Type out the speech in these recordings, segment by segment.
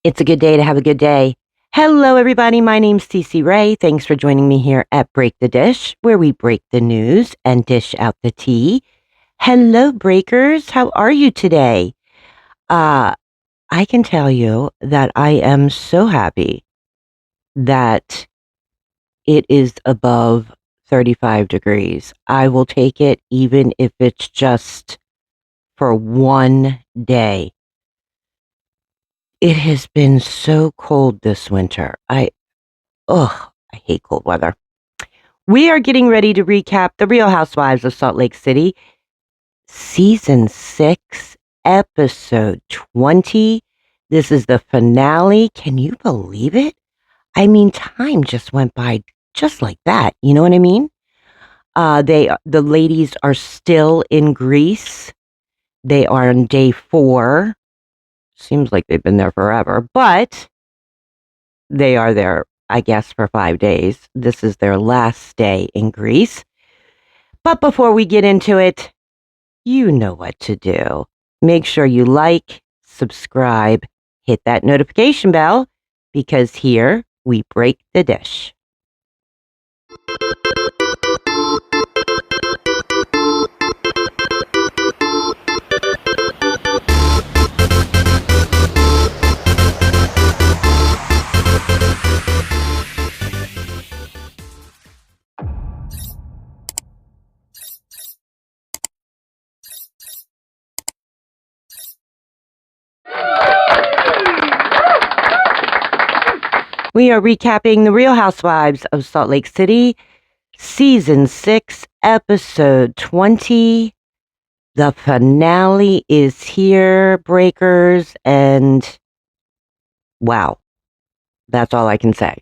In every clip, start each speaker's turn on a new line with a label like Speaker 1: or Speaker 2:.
Speaker 1: It's a good day to have a good day. Hello, everybody. My name's Cece Ray. Thanks for joining me here at Break the Dish, where we break the news and dish out the tea. Hello, breakers. How are you today? I can tell you that I am so happy that it is above 35 degrees. I will take it even if it's just for one day. It has been so cold this winter. I hate cold weather. We are getting ready to recap The Real Housewives of Salt Lake City, Season 6, Episode 20. This is the finale. Can you believe it? I mean, time just went by just like that. You know what I mean? The ladies are still in Greece. They are on day 4. Seems like they've been there forever, but they are there, I guess, for 5 days. This is their last day in Greece. But before we get into it, you know what to do. Make sure you like, subscribe, hit that notification bell, because here we break the dish. We are recapping The Real Housewives of Salt Lake City, Season 6, Episode 20. The finale is here, breakers, and wow, that's all I can say.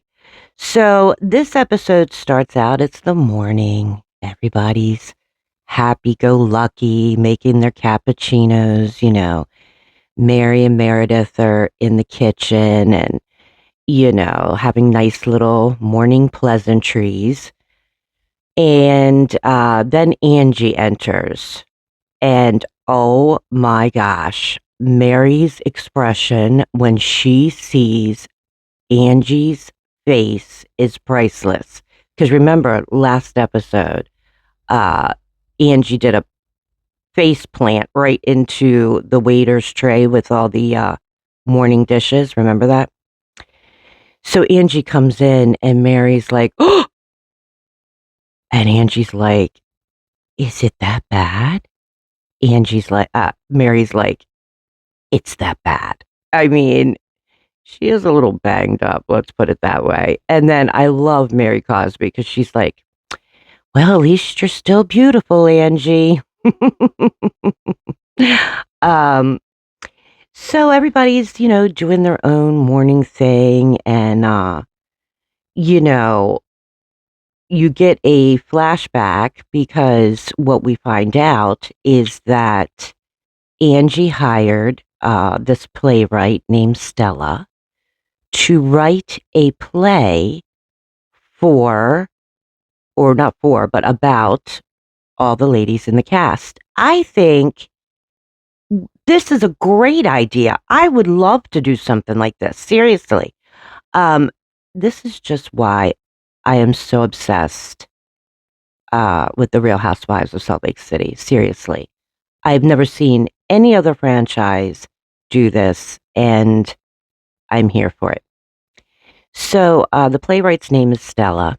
Speaker 1: So this episode starts out, it's the morning. Everybody's happy-go-lucky, making their cappuccinos, Mary and Meredith are in the kitchen and having nice little morning pleasantries. And then Angie enters. And oh my gosh, Mary's expression when she sees Angie's face is priceless. Because remember, last episode, Angie did a face plant right into the waiter's tray with all the morning dishes. Remember that? So Angie comes in and Mary's like, oh! And Angie's like, is it that bad? Mary's like, it's that bad. I mean, she is a little banged up, let's put it that way. And then I love Mary Cosby because she's like, well, at least you're still beautiful, Angie. So everybody's, doing their own morning thing and, you get a flashback because what we find out is that Angie hired this playwright named Stella to write a play but about all the ladies in the cast. I think this is a great idea. I would love to do something like this. Seriously. This is just why I am so obsessed with The Real Housewives of Salt Lake City. Seriously. I've never seen any other franchise do this, and I'm here for it. So the playwright's name is Stella,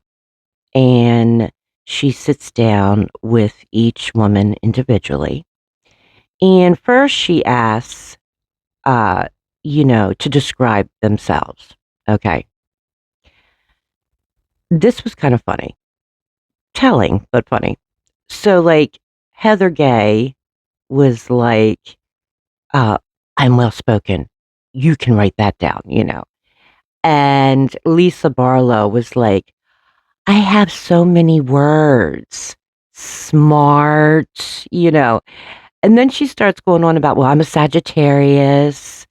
Speaker 1: and she sits down with each woman individually. And first she asks, to describe themselves. Okay. This was kind of funny. Telling, but funny. So, like, Heather Gay was like, I'm well-spoken. You can write that down, And Lisa Barlow was like, I have so many words. Smart, And then she starts going on about, well, I'm a Sagittarius.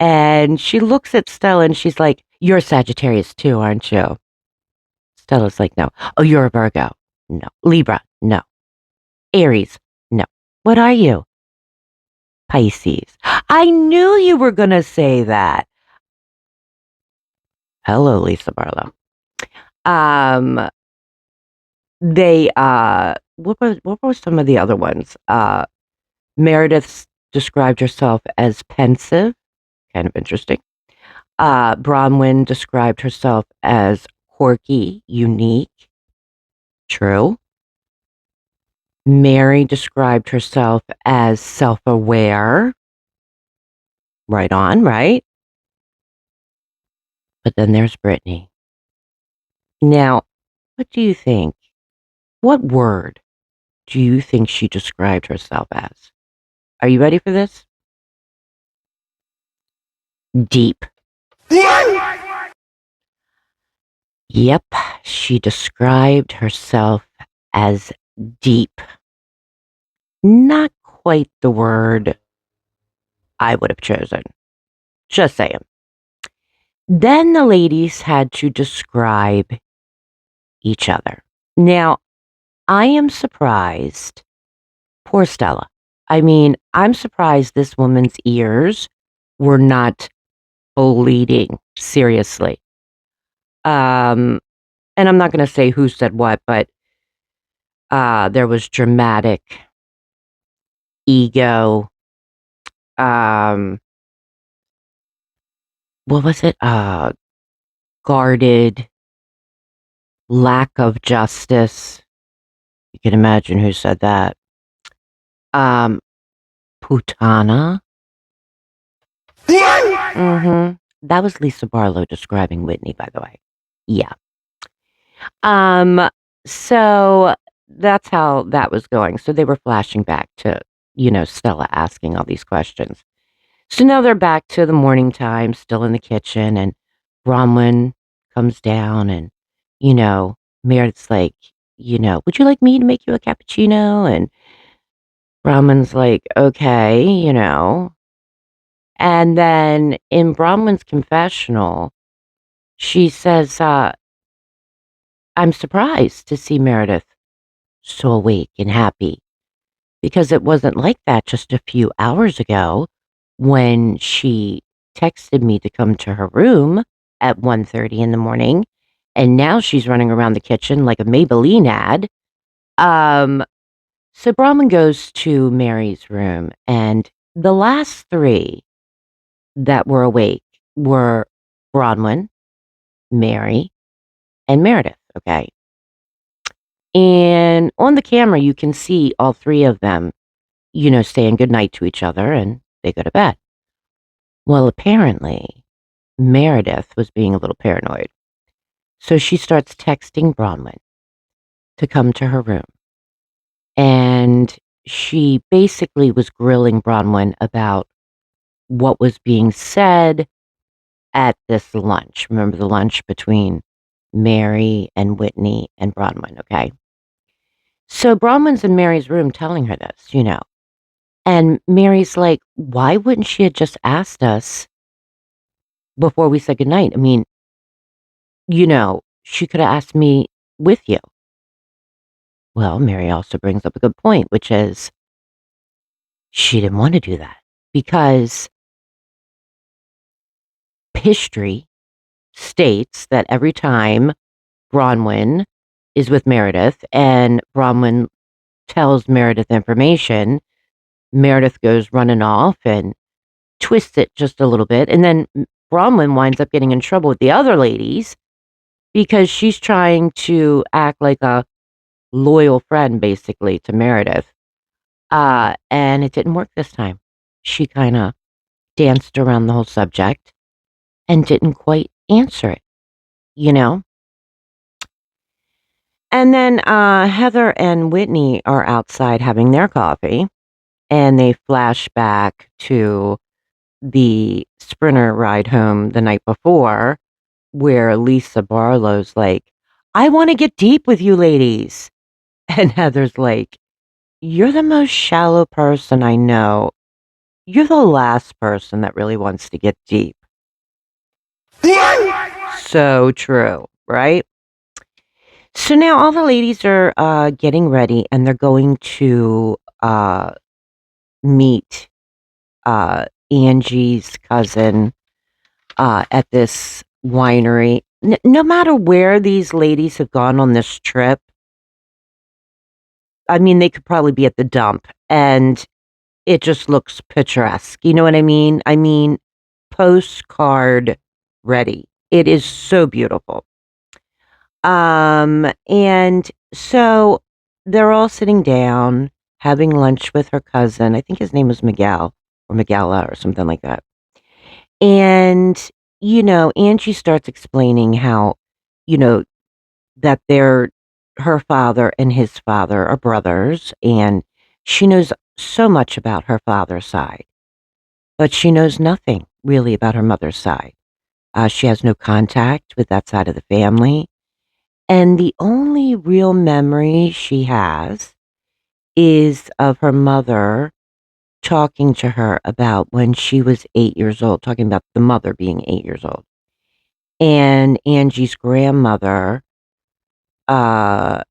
Speaker 1: And she looks at Stella and she's like, you're a Sagittarius too, aren't you? Stella's like, no. Oh, you're a Virgo. No. Libra. No. Aries. No. What are you? Pisces. I knew you were going to say that. Hello, Lisa Barlow. Um, they what were some of the other ones? Meredith described herself as pensive, kind of interesting. Bronwyn described herself as quirky, unique, true. Mary described herself as self-aware, right on, right? But then there's Brittany. Now, what do you think? What word do you think she described herself as? Are you ready for this? Deep. Yep, she described herself as deep. Not quite the word I would have chosen. Just saying. Then the ladies had to describe each other. Now, I am surprised. Poor Stella. I mean, I'm surprised this woman's ears were not bleeding, seriously. And I'm not going to say who said what, but there was dramatic ego. What was it? Guarded, lack of justice. You can imagine who said that. Putana. Mm-hmm. That was Lisa Barlow describing Whitney, by the way. Yeah. So that's how that was going. So they were flashing back to, Stella asking all these questions. So now they're back to the morning time, still in the kitchen, and Bronwyn comes down and, Meredith's like, would you like me to make you a cappuccino? And Bronwyn's like, okay, And then in Bronwyn's confessional, she says, I'm surprised to see Meredith so awake and happy because it wasn't like that just a few hours ago when she texted me to come to her room at 1:30 in the morning, and now she's running around the kitchen like a Maybelline ad. So Brahman goes to Mary's room, and the last three that were awake were Bronwyn, Mary, and Meredith, okay? And on the camera, you can see all three of them, saying goodnight to each other, and they go to bed. Well, apparently, Meredith was being a little paranoid. So she starts texting Bronwyn to come to her room. And she basically was grilling Bronwyn about what was being said at this lunch. Remember the lunch between Mary and Whitney and Bronwyn, okay? So Bronwyn's in Mary's room telling her this, And Mary's like, why wouldn't she have just asked us before we said goodnight? I mean, she could have asked me with you. Well, Mary also brings up a good point, which is she didn't want to do that because history states that every time Bronwyn is with Meredith and Bronwyn tells Meredith information, Meredith goes running off and twists it just a little bit. And then Bronwyn winds up getting in trouble with the other ladies because she's trying to act like a loyal friend, basically, to Meredith. And it didn't work this time. She kind of danced around the whole subject and didn't quite answer it, you know? And then Heather and Whitney are outside having their coffee, and they flash back to the Sprinter ride home the night before, where Lisa Barlow's like, I want to get deep with you ladies. And Heather's like, you're the most shallow person I know. You're the last person that really wants to get deep. So true, right? So now all the ladies are getting ready and they're going to meet Angie's cousin at this winery. No matter where these ladies have gone on this trip, I mean, they could probably be at the dump and it just looks picturesque. You know what I mean? I mean, postcard ready. It is so beautiful. And so they're all sitting down having lunch with her cousin. I think his name was Miguel or Miguela or something like that. And, Angie starts explaining how, you know, that her father and his father are brothers, and she knows so much about her father's side, but she knows nothing really about her mother's side. She has no contact with that side of the family. And the only real memory she has is of her mother talking to her about when she was 8 years old, talking about the mother being 8 years old. And Angie's grandmother, uh,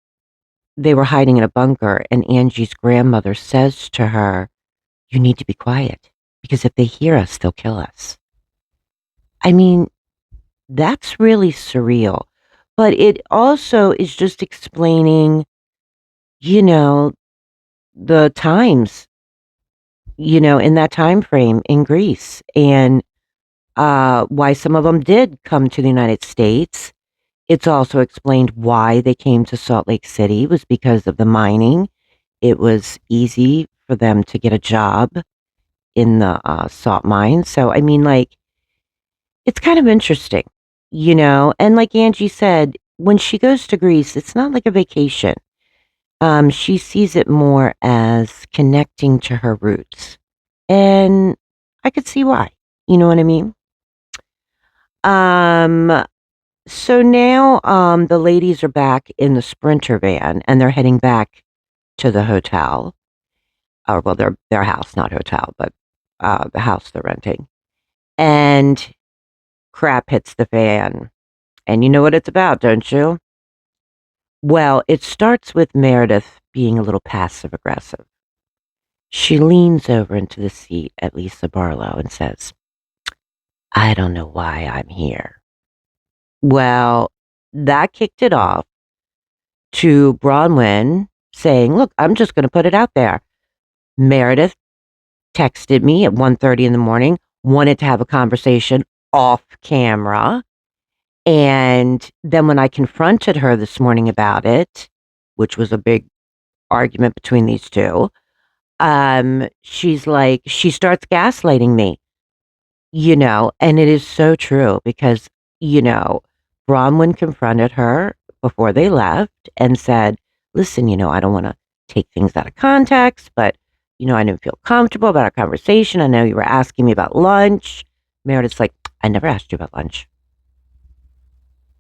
Speaker 1: they were hiding in a bunker, and Angie's grandmother says to her, "You need to be quiet because if they hear us, they'll kill us." I mean, that's really surreal. But it also is just explaining, you know, the times, in that time frame in Greece, and why some of them did come to the United States. It's also explained why they came to Salt Lake City was because of the mining. It was easy for them to get a job in the salt mines. So, I mean, like, it's kind of interesting, And like Angie said, when she goes to Greece, it's not like a vacation. She sees it more as connecting to her roots. And I could see why. You know what I mean? Um, so now the ladies are back in the Sprinter van and they're heading back to the hotel. Or well, their house, not hotel, but the house they're renting. And crap hits the fan. And you know what it's about, don't you? Well, it starts with Meredith being a little passive aggressive. She leans over into the seat at Lisa Barlow and says, "I don't know why I'm here." Well, that kicked it off to Bronwyn saying, "Look, I'm just going to put it out there. Meredith texted me at 1:30 in the morning, wanted to have a conversation off camera. And then when I confronted her this morning about it, which was a big argument between these two, she's like, she starts gaslighting me, and it is so true because, you know, Bronwyn confronted her before they left and said, "Listen, I don't want to take things out of context, but, I didn't feel comfortable about our conversation. I know you were asking me about lunch." Meredith's like, "I never asked you about lunch."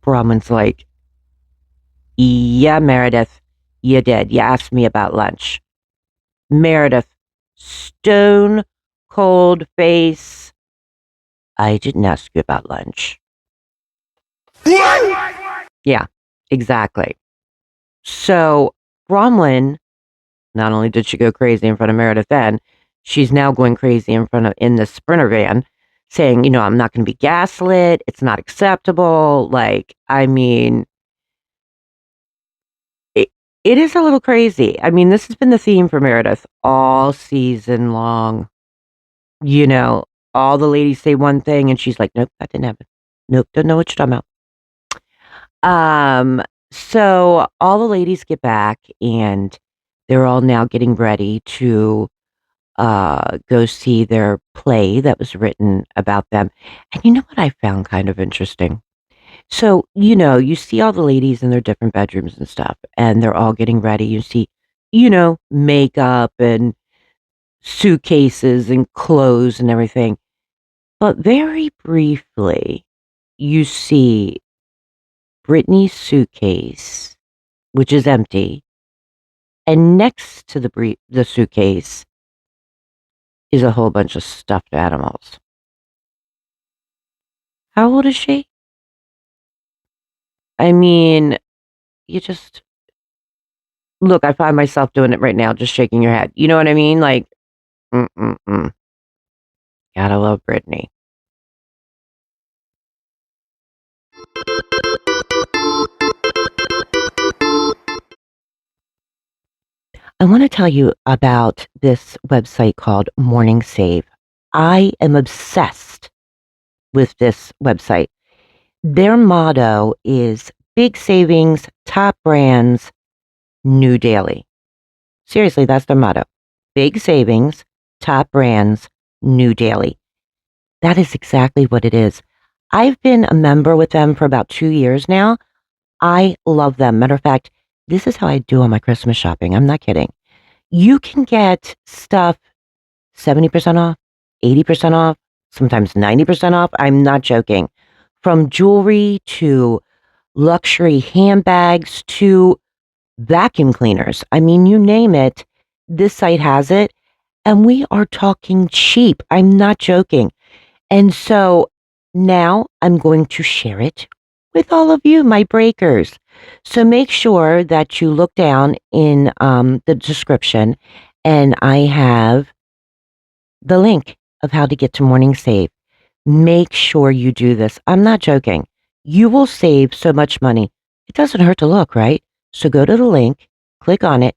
Speaker 1: Bronwyn's like, "Yeah, Meredith, you did. You asked me about lunch." Meredith, stone cold face. "I didn't ask you about lunch." Yeah, exactly. So Bronwyn, not only did she go crazy in front of Meredith then, she's now going crazy in the Sprinter van, saying, "I'm not going to be gaslit. It's not acceptable." Like, I mean, it, it is a little crazy. I mean, this has been the theme for Meredith all season long. You know, all the ladies say one thing, and she's like, "Nope, that didn't happen. Nope, don't know what you're talking about." So all the ladies get back and they're all now getting ready to go see their play that was written about them. And you know what I found kind of interesting? So, you see all the ladies in their different bedrooms and stuff, and they're all getting ready. You see, makeup and suitcases and clothes and everything. But very briefly, you see Brittany's suitcase, which is empty, and next to the suitcase is a whole bunch of stuffed animals. How old is she? I mean, you just look. I find myself doing it right now, just shaking your head. You know what I mean? Like, mm. Gotta love Brittany. I want to tell you about this website called Morning Save. I am obsessed with this website. Their motto is big savings, top brands, new daily. Seriously, that's their motto. Big savings, top brands, new daily. That is exactly what it is. I've been a member with them for about 2 years now. I love them. Matter of fact, this is how I do on my Christmas shopping. I'm not kidding. You can get stuff 70% off, 80% off, sometimes 90% off. I'm not joking. From jewelry to luxury handbags to vacuum cleaners. I mean, you name it, this site has it. And we are talking cheap. I'm not joking. And so now I'm going to share it with all of you, my breakers. So make sure that you look down in the description, and I have the link of how to get to Morning Save. Make sure you do this. I'm not joking. You will save so much money. It doesn't hurt to look, right? So go to the link, click on it,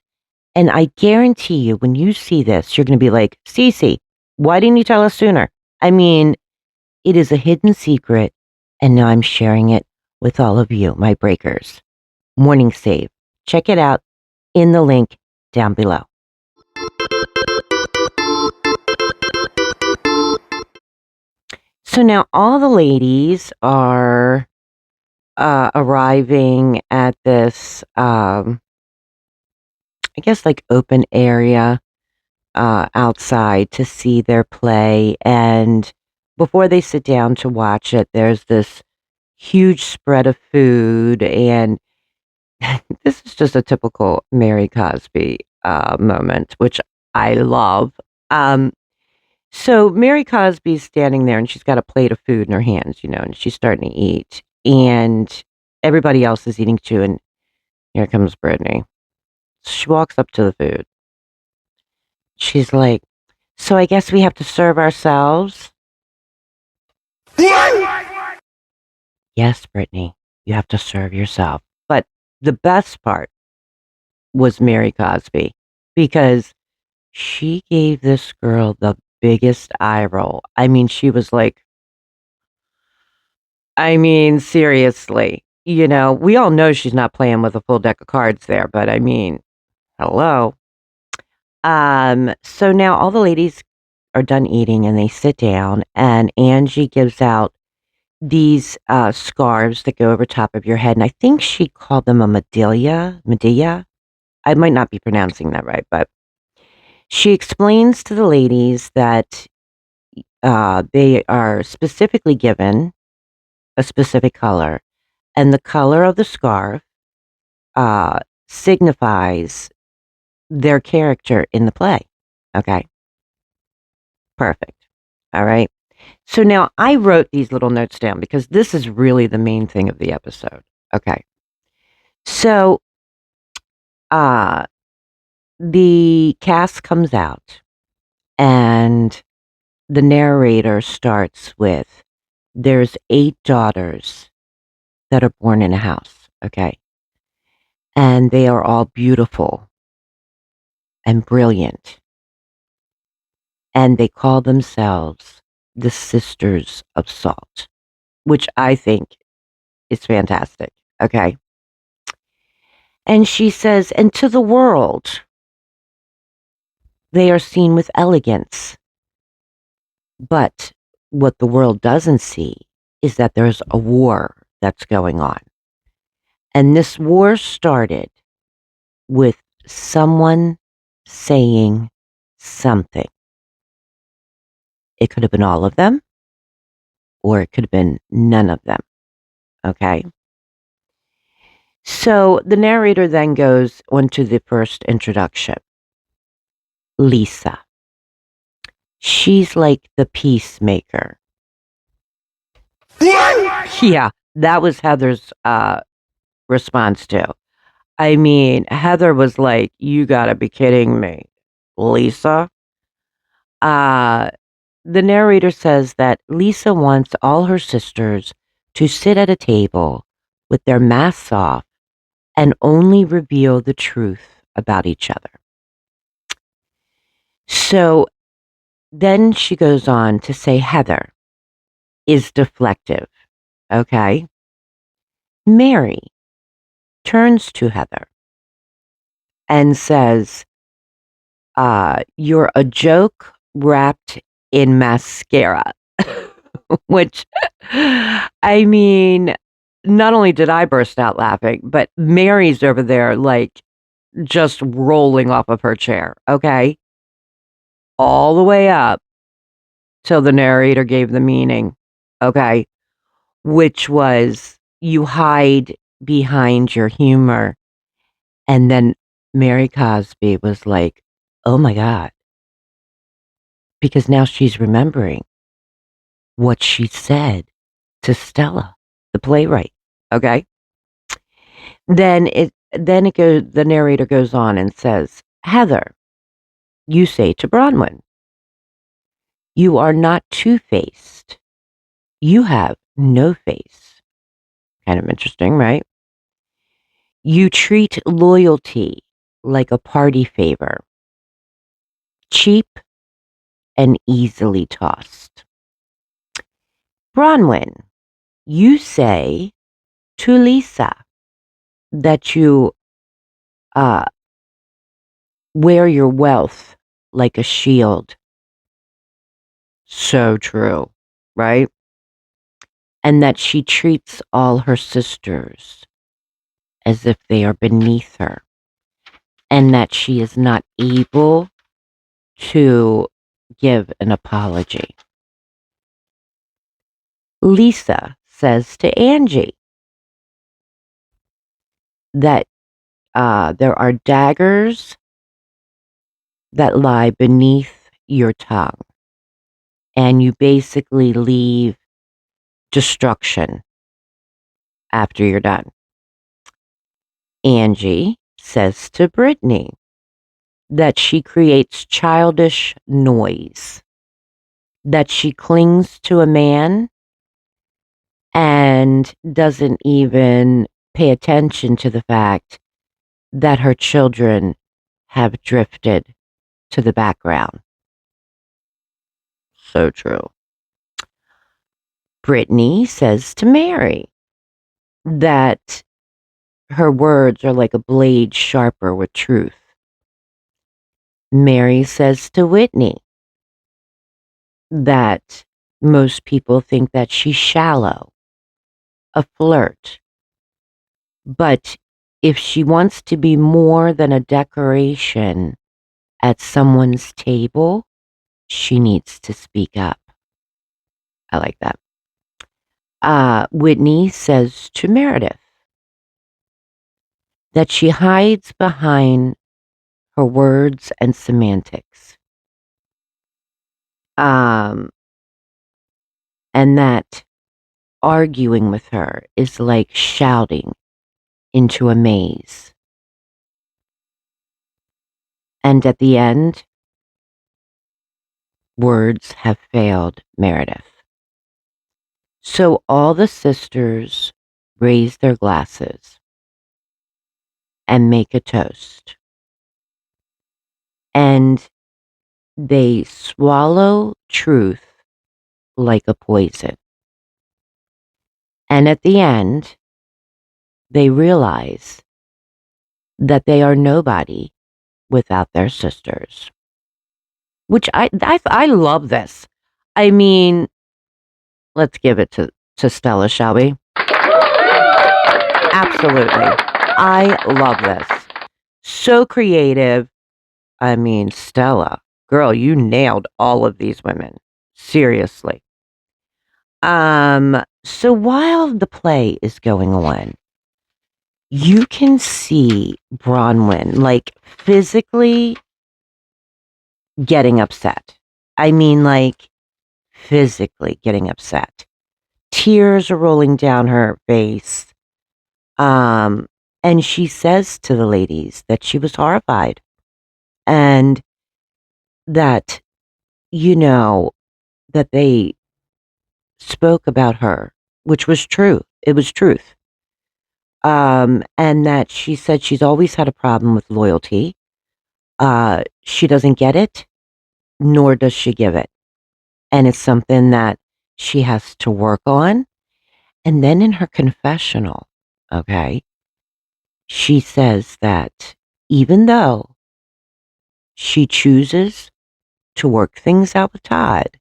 Speaker 1: and I guarantee you when you see this, you're going to be like, Cece, why didn't you tell us sooner? I mean, it is a hidden secret, and now I'm sharing it with all of you, my breakers. Morning Save. Check it out in the link down below. So now all the ladies are arriving at this, I guess, like open area outside to see their play. And before they sit down to watch it, there's this huge spread of food. And this is just a typical Mary Cosby moment, which I love. So Mary Cosby's standing there and she's got a plate of food in her hands, and she's starting to eat. And everybody else is eating too. And here comes Brittany. She walks up to the food. She's like, so I guess we have to serve ourselves? Yes, Brittany, you have to serve yourself. But the best part was Mary Cosby, because she gave this girl the biggest eye roll. I mean, she was like, seriously, we all know she's not playing with a full deck of cards there, but I mean, hello. So now all the ladies are done eating and they sit down, and Angie gives out these scarves that go over top of your head, and I think she called them a medilla. I might not be pronouncing that right, but she explains to the ladies that they are specifically given a specific color, and the color of the scarf signifies their character in the play. Okay, perfect. All right. So now I wrote these little notes down because this is really the main thing of the episode. Okay. So the cast comes out and the narrator starts with, there's 8 daughters that are born in a house. Okay. And they are all beautiful and brilliant. And they call themselves the Sisters of Salt, which I think is fantastic. Okay. And she says, and to the world, they are seen with elegance. But what the world doesn't see is that there's a war that's going on. And this war started with someone saying something. It could have been all of them, or it could have been none of them. Okay? So the narrator then goes on to the first introduction. Lisa. She's like the peacemaker. Yeah, that was Heather's response to. I mean, Heather was like, you gotta be kidding me, Lisa. The narrator says that Lisa wants all her sisters to sit at a table with their masks off and only reveal the truth about each other. So then she goes on to say Heather is deflective. Okay. Mary turns to Heather and says, you're a joke wrapped in mascara. Which, I mean, not only did I burst out laughing, but Mary's over there, like, just rolling off of her chair, okay? All the way up till the narrator gave the meaning, okay? Which was, you hide behind your humor. And then Mary Cosby was like, oh my God. Because now she's remembering what she said to Stella, the playwright. Okay. The narrator goes on and says, Heather, you say to Bronwyn, you are not two-faced. You have no face. Kind of interesting, right? You treat loyalty like a party favor, cheap and easily tossed. Bronwyn, you say to Lisa that you uh, wear your wealth like a shield. So true, right? And that she treats all her sisters as if they are beneath her, and that she is not able to give an apology. Lisa says to Angie that there are daggers that lie beneath your tongue, and you basically leave destruction after you're done. Angie says to Brittany that she creates childish noise, that she clings to a man and doesn't even pay attention to the fact that her children have drifted to the background. So true. Brittany says to Mary that her words are like a blade sharper with truth. Mary says to Whitney that most people think that she's shallow, a flirt. But if she wants to be more than a decoration at someone's table, she needs to speak up. I like that. Whitney says to Meredith that she hides behind her words and semantics. And that arguing with her is like shouting into a maze. And at the end, words have failed Meredith. So all the sisters raise their glasses and make a toast. And they swallow truth like a poison. And at the end, they realize that they are nobody without their sisters. Which I love this. I mean, let's give it to Stella, shall we? Absolutely. I love this. So creative. I mean, Stella, girl, you nailed all of these women. Seriously. So while the play is going on, you can see Bronwyn like physically getting upset. I mean, like physically getting upset. Tears are rolling down her face. And she says to the ladies that she was horrified and that, that they spoke about her, which was true. It was truth. And that she said she's always had a problem with loyalty. She doesn't get it. nor does she give it. And it's something that she has to work on. And then in her confessional, okay, she says that even though she chooses to work things out with Todd,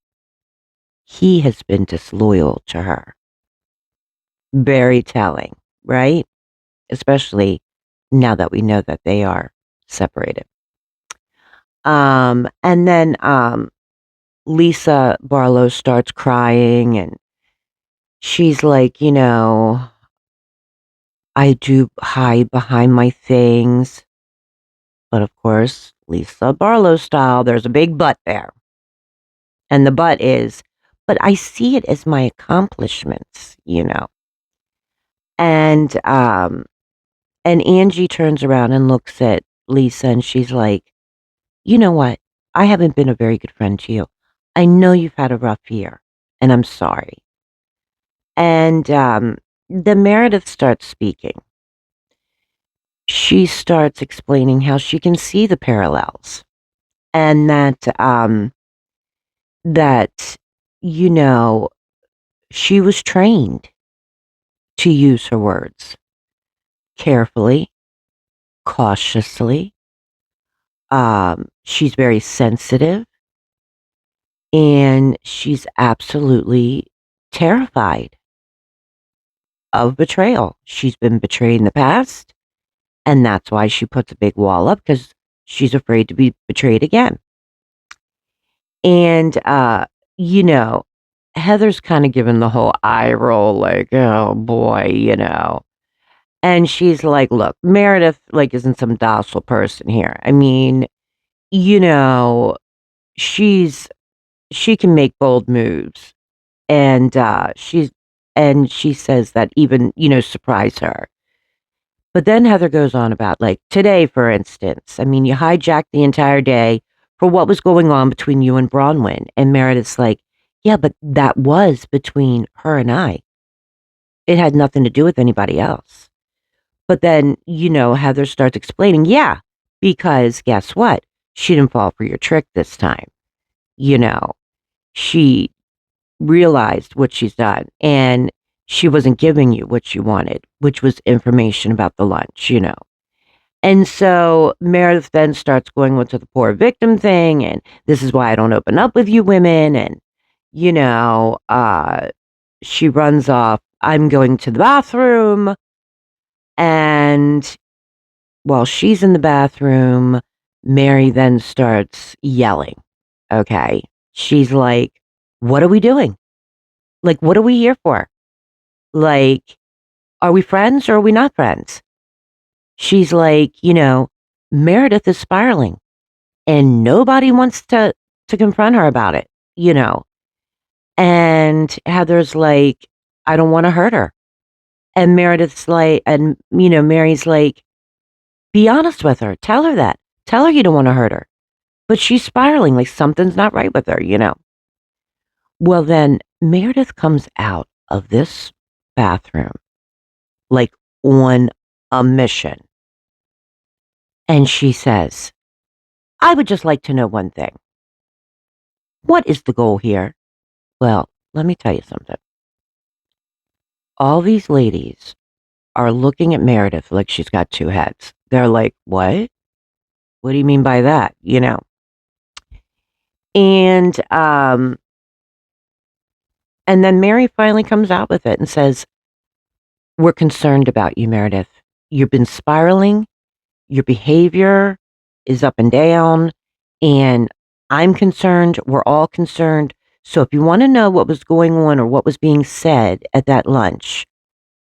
Speaker 1: he has been disloyal to her. Very telling, right? Especially now that we know that they are separated. And then Lisa Barlow starts crying and she's like, I do hide behind my things. But of course, Lisa Barlow style, there's a big but there. And the but is, but I see it as my accomplishments. And Angie turns around and looks at Lisa and she's like, you know what? I haven't been a very good friend to you. I know you've had a rough year, and I'm sorry. And then Meredith starts speaking. She starts explaining how she can see the parallels, and that she was trained to use her words carefully, cautiously. She's very sensitive, and she's absolutely terrified of betrayal. She's been betrayed in the past, and that's why she puts a big wall up, because she's afraid to be betrayed again. And, Heather's kind of given the whole eye roll, like, oh boy. And she's like, look, Meredith, like, isn't some docile person here. I mean, you know, she's, she can make bold moves. And, she says that even, surprise her. But then Heather goes on about, like, today, for instance, I mean, you hijacked the entire day for what was going on between you and Bronwyn. And Meredith's like, yeah, but that was between her and I. It had nothing to do with anybody else. But then, Heather starts explaining, yeah, because guess what? She didn't fall for your trick this time. She realized what she's done, and she wasn't giving you what you wanted, which was information about the lunch. And so Meredith then starts going into the poor victim thing, and this is why I don't open up with you women, and she runs off. I'm going to the bathroom, and while she's in the bathroom, Mary then starts yelling. Okay. She's like, what are we doing? Like, what are we here for? Like, are we friends or are we not friends? She's like, Meredith is spiraling and nobody wants to confront her about it. And Heather's like, I don't want to hurt her. And Meredith's like, and, Mary's like, be honest with her. Tell her that. Tell her you don't want to hurt her. But she's spiraling, like something's not right with her. Well, then Meredith comes out of this bathroom like on a mission. And she says, I would just like to know one thing. What is the goal here? Well, let me tell you something. All these ladies are looking at Meredith like she's got two heads. They're like, what? What do you mean by that? And then Mary finally comes out with it and says, we're concerned about you, Meredith. You've been spiraling. Your behavior is up and down. And I'm concerned. We're all concerned. So if you want to know what was going on or what was being said at that lunch,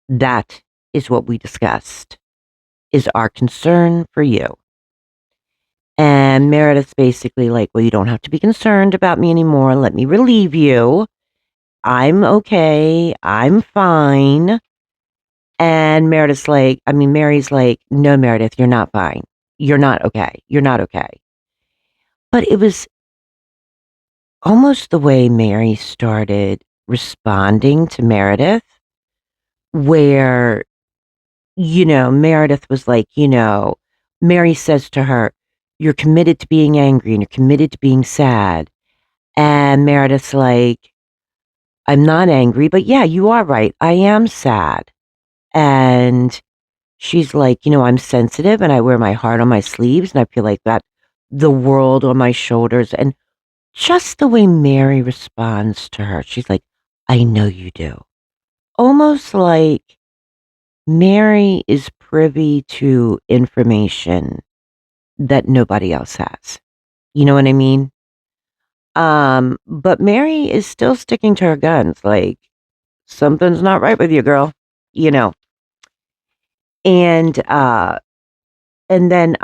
Speaker 1: that is what we discussed, is our concern for you. And Meredith's basically like, well, you don't have to be concerned about me anymore. Let me relieve you. I'm okay. I'm fine. And Mary's like, no, Meredith, you're not fine. You're not okay. You're not okay. But it was almost the way Mary started responding to Meredith, where, Meredith was like, Mary says to her, you're committed to being angry and you're committed to being sad. And Meredith's like, I'm not angry, but yeah, you are right. I am sad. And she's like, I'm sensitive and I wear my heart on my sleeves and I feel like that the world on my shoulders. And just the way Mary responds to her, she's like, I know you do. Almost like Mary is privy to information that nobody else has. You know what I mean? But Mary is still sticking to her guns, like, something's not right with you, girl, you know. And then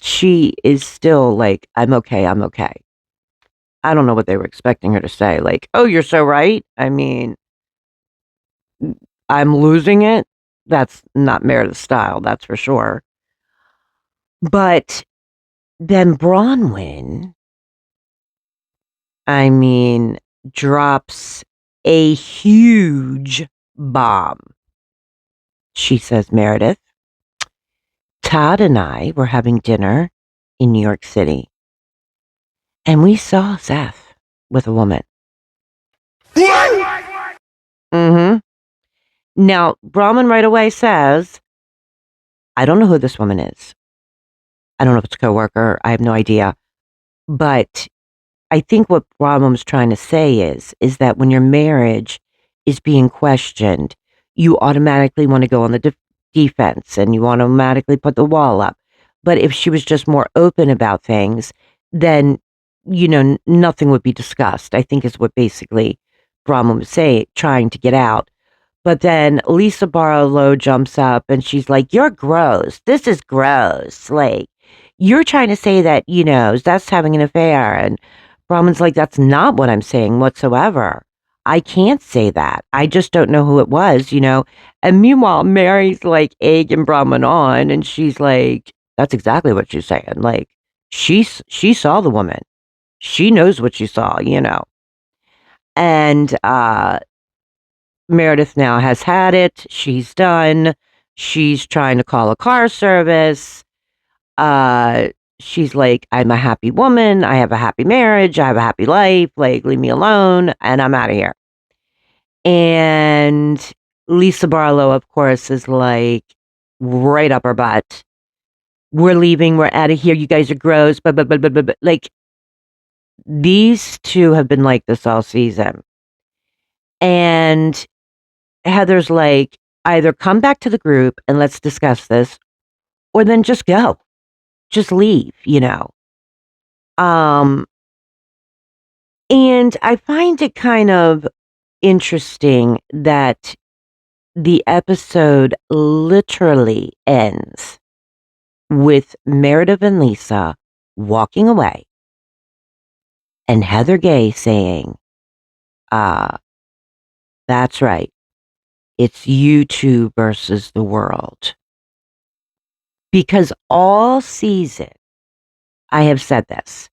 Speaker 1: she is still like, I'm okay, I'm okay. I don't know what they were expecting her to say, like, oh, you're so right. I mean, I'm losing it. That's not Meredith's style, that's for sure. But then Bronwyn, I mean, drops a huge bomb. She says, Meredith, Todd and I were having dinner in New York City, and we saw Seth with a woman. Mm-hmm. Now, Brahman right away says, I don't know who this woman is. I don't know if it's a coworker. I have no idea. But I think what Brahman was trying to say is that when your marriage is being questioned, you automatically want to go on the defense and you want to automatically put the wall up. But if she was just more open about things, then, nothing would be discussed, I think is what basically Brahman was saying, trying to get out. But then Lisa Barlow jumps up and she's like, you're gross. This is gross. Like, you're trying to say that, that's having an affair. And Brahman's like, that's not what I'm saying whatsoever. I can't say that. I just don't know who it was, And meanwhile, Mary's like egging Brahman on and she's like, that's exactly what she's saying. Like, she saw the woman. She knows what she saw, And Meredith now has had it. She's done. She's trying to call a car service. Uh, she's like, I'm a happy woman. I have a happy marriage. I have a happy life. Like, leave me alone. And I'm out of here. And Lisa Barlow, of course, is like, right up her butt. We're leaving. We're out of here. You guys are gross. But. Like, these two have been like this all season. And Heather's like, either come back to the group and let's discuss this, or then just go. Just leave, And I find it kind of interesting that the episode literally ends with Meredith and Lisa walking away and Heather Gay saying, that's right. It's you two versus the world. Because all season, I have said this,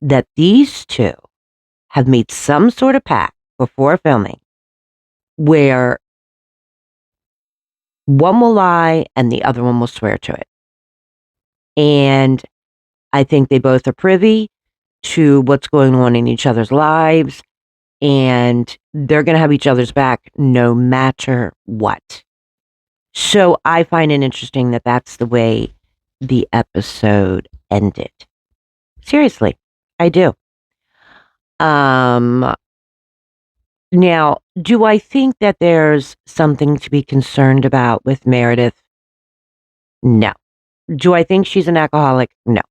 Speaker 1: that these two have made some sort of pact before filming where one will lie and the other one will swear to it. And I think they both are privy to what's going on in each other's lives, and they're going to have each other's back no matter what. So I find it interesting that that's the way the episode ended. Seriously, I do. Now, do I think that there's something to be concerned about with Meredith? No. Do I think she's an alcoholic? No.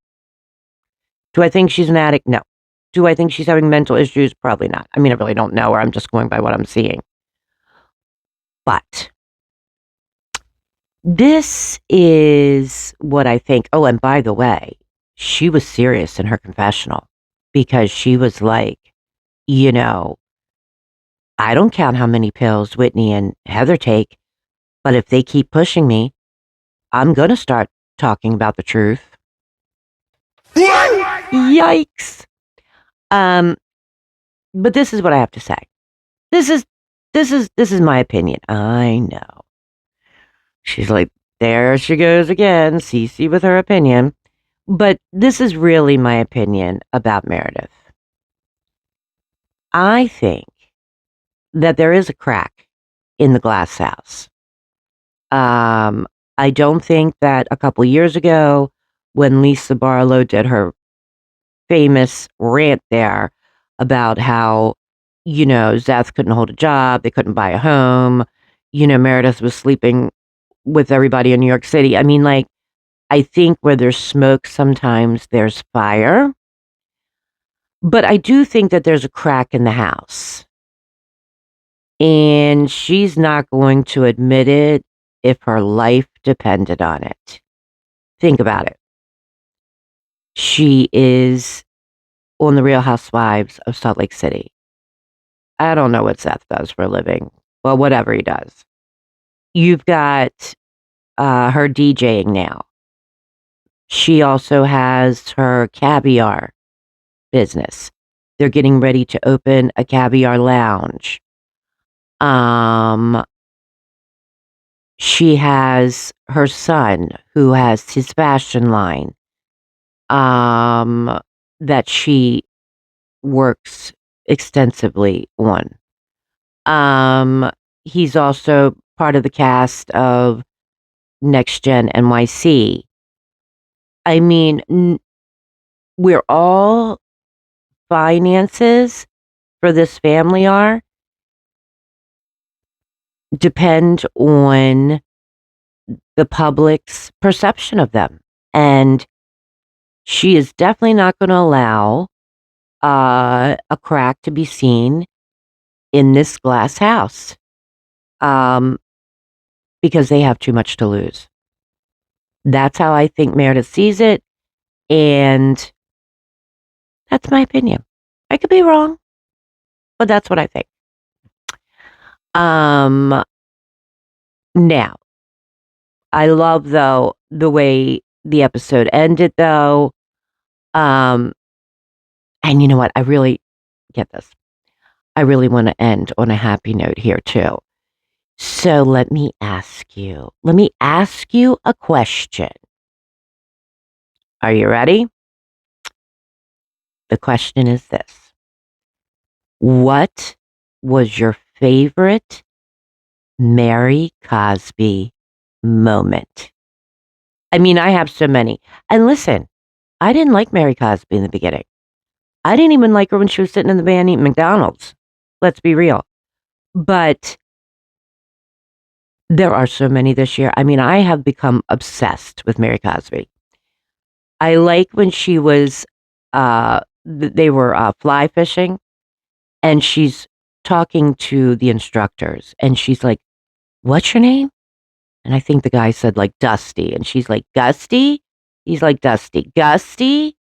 Speaker 1: Do I think she's an addict? No. Do I think she's having mental issues? Probably not. I mean, I really don't know her. I'm just going by what I'm seeing. But this is what I think. Oh, and by the way, she was serious in her confessional because she was like, I don't count how many pills Whitney and Heather take, but if they keep pushing me, I'm going to start talking about the truth. Yikes. But this is what I have to say. This is my opinion. I know. She's like, There she goes again, Cece with her opinion. But this is really my opinion about Meredith. I think that there is a crack in the glass house. I don't think that a couple years ago, when Lisa Barlow did her famous rant there about how, Zeth couldn't hold a job, they couldn't buy a home, Meredith was sleeping with everybody in New York City. I mean, like, I think where there's smoke, sometimes there's fire. But I do think that there's a crack in the house. And she's not going to admit it if her life depended on it. Think about it. She is on the Real Housewives of Salt Lake City. I don't know what Seth does for a living. Well, whatever he does. You've got her DJing now. She also has her caviar business. They're getting ready to open a caviar lounge. She has her son who has his fashion line that she works extensively on. He's also part of the cast of Next Gen NYC. I mean, we're all finances for this family depend on the public's perception of them. And she is definitely not going to allow a crack to be seen in this glass house because they have too much to lose. That's how I think Meredith sees it. And that's my opinion. I could be wrong, but that's what I think. Now, I love, though, the way the episode ended, though. And you know what? I really get this. I really want to end on a happy note here, too. So let me ask you a question. Are you ready? The question is this. What was your favorite Mary Cosby moment? I mean, I have so many. And listen, I didn't like Mary Cosby in the beginning. I didn't even like her when she was sitting in the van eating McDonald's. Let's be real. But there are so many this year. I mean, I have become obsessed with Mary Cosby. I like when she was, they were fly fishing, and she's talking to the instructors, and she's like, "What's your name?" And I think the guy said, like, Dusty. And she's like, "Gusty?" He's like, "Dusty. Gusty?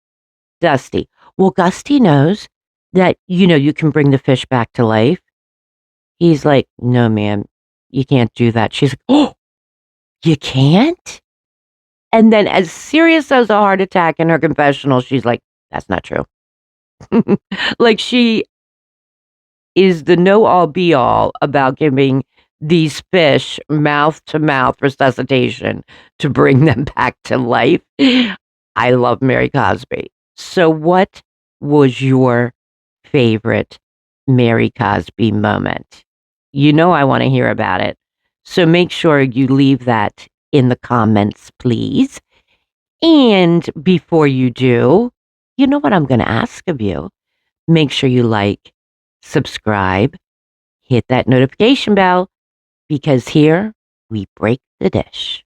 Speaker 1: Dusty." Well, Gusty knows that, you can bring the fish back to life. He's like, "No, ma'am, you can't do that." She's like, "Oh, you can't?" And then, as serious as a heart attack in her confessional, she's like, "That's not true." Like, she is the know all be all about giving these fish mouth to mouth resuscitation to bring them back to life. I love Mary Cosby. So, what was your favorite Mary Cosby moment? I want to hear about it. So, make sure you leave that in the comments, please. And before you do, you know what I'm going to ask of you? Make sure you like, subscribe, hit that notification bell, because here we break the dish.